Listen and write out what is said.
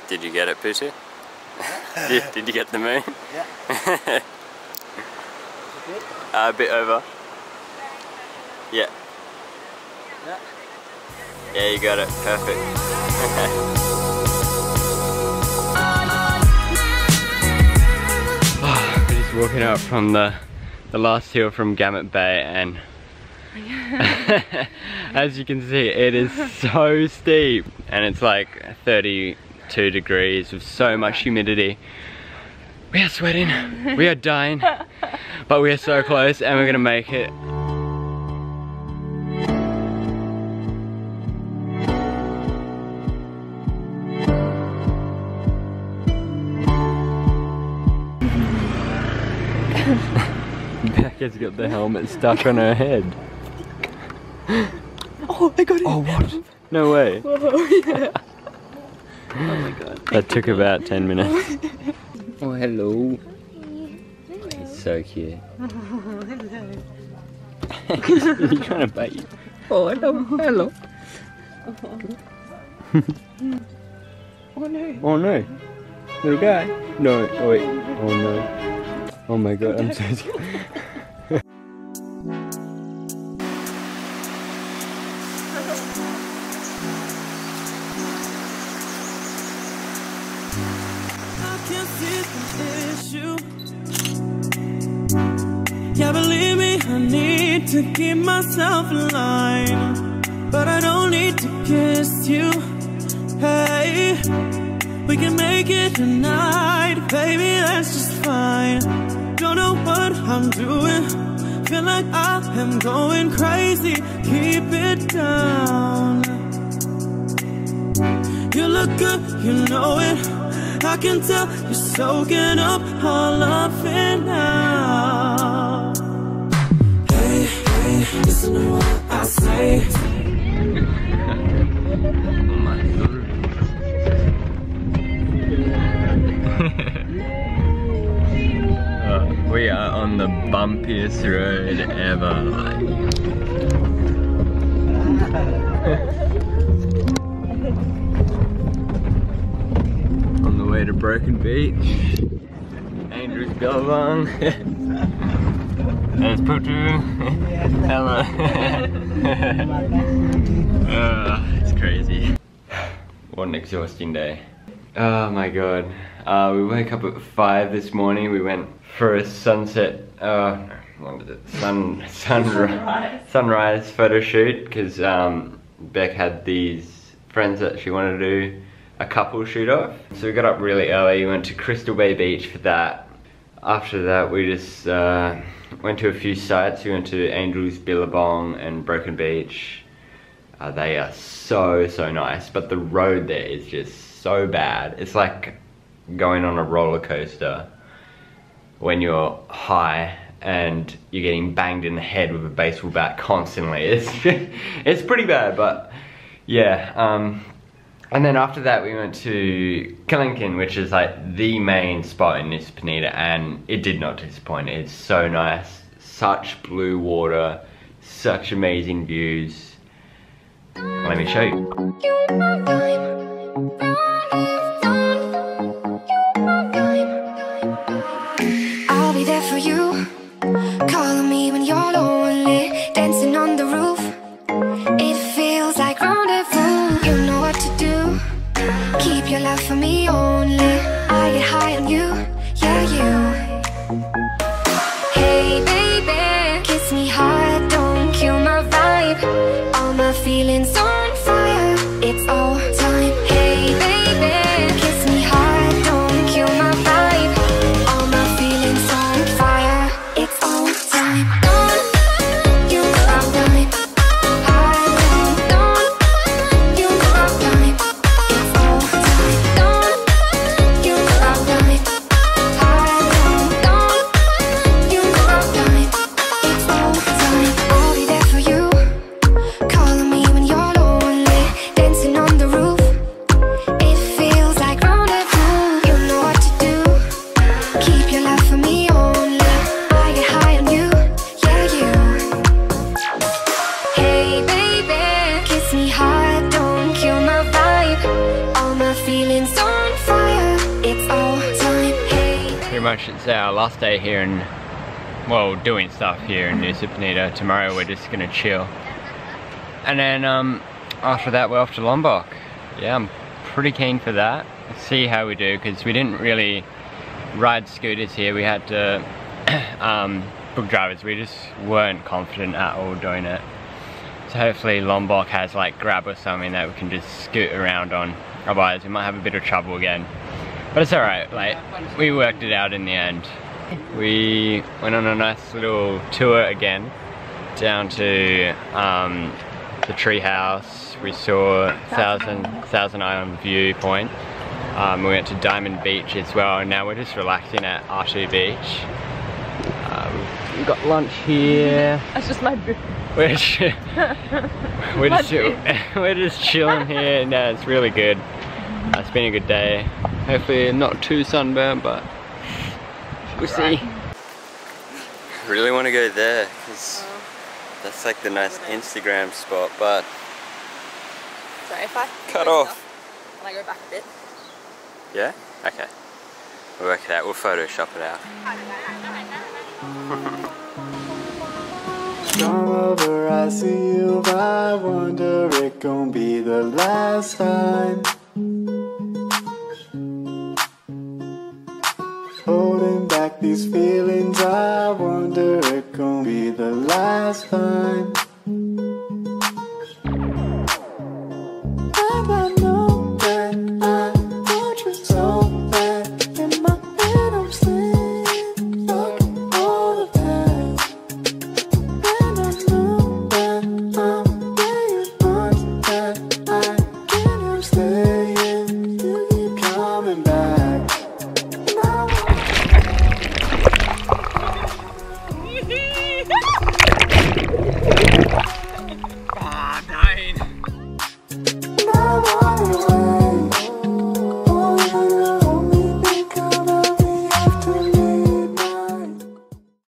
Did you get it, Putu? Did you get the moon? Yeah. A bit over. Yeah. Yeah. Yeah, you got it. Perfect. We're just walking up from the last hill from Gamut Bay, and as you can see, it is so steep, and it's like 32 degrees with so much humidity. We are sweating, we are dying, but we are so close, and we're gonna make it. Becca's got the helmet stuck on her head. Oh, I got it! Oh, what? No way. Whoa, yeah. Oh my god. That took about 10 minutes. Oh, hello. He's so cute. Oh, hello. He's trying to bite you. Oh, hello. Hello. Oh no. Oh no. Little guy. No. Oh wait. Oh no. Oh my god, I'm so scared. Yeah, believe me, I need to keep myself alive, but I don't need to kiss you. Hey, we can make it tonight, baby, that's just fine. Don't know what I'm doing, feel like I am going crazy. Keep it down. You look good, you know it. I can tell you're soaking up all of it now. Hey, hey, listen to what I say. Oh my god. We are on the bumpiest road ever. On the way to Broken Beach, Andrew's Billabong, there's Putu, Hello. It's crazy. What an exhausting day. Oh my god. We woke up at 5 this morning. We went for a sunset, what is it? Sunrise photo shoot, because Beck had these friends that she wanted to do a couple shoot off. So we got up really early, we went to Crystal Bay Beach for that. After that we just went to a few sites. We went to Angel's Billabong and Broken Beach. They are so nice, but the road there is just so bad. It's like going on a roller coaster when you're high and you're getting banged in the head with a baseball bat constantly. It's pretty bad, but yeah. And then after that we went to Killington, which is like the main spot in Nusa Penida, and it did not disappoint. It's so nice, such blue water, such amazing views. Let me show you. I'll be there for you, calling me when you're lonely, dancing on the roof. It feels like rendezvous. You know what to do, keep your love for me only. I get high on you, yeah, you. Hey baby, kiss me hard, don't kill my vibe. All my feelings on fire, it's all time. Hey baby, kiss me hard, don't kill my vibe. All my feelings on fire, it's all time. Don't you stop time. Don't you stop time. It's all time. Don't you stop time. Don't you stop time. It's all time. I'll be there for you, calling me when you're lonely, dancing on the pretty much it's our last day here and, well, doing stuff here in Nusa Penida. Tomorrow we're just gonna chill. And then after that we're off to Lombok. Yeah, I'm pretty keen for that. Let's see how we do, because we didn't really ride scooters here. We had to book drivers. We just weren't confident at all doing it. So hopefully Lombok has like Grab or something that we can just scoot around on. Otherwise we might have a bit of trouble again. But it's alright, like, we worked it out in the end. We went on a nice little tour again, down to the tree house. We saw Thousand Island viewpoint. We went to Diamond Beach as well, and now we're just relaxing at R2 Beach. We've got lunch here. That's just my boo. We're just chilling here. No, it's really good. It's been a good day. Hopefully not too sunburned, but we'll see. Really want to go there, because that's like the nice Instagram spot, but Sorry, if I cut off. Can I go back a bit? Yeah? Okay. We'll work it out. We'll Photoshop it out. Come over, I see you, I wonder it gon' be the last time.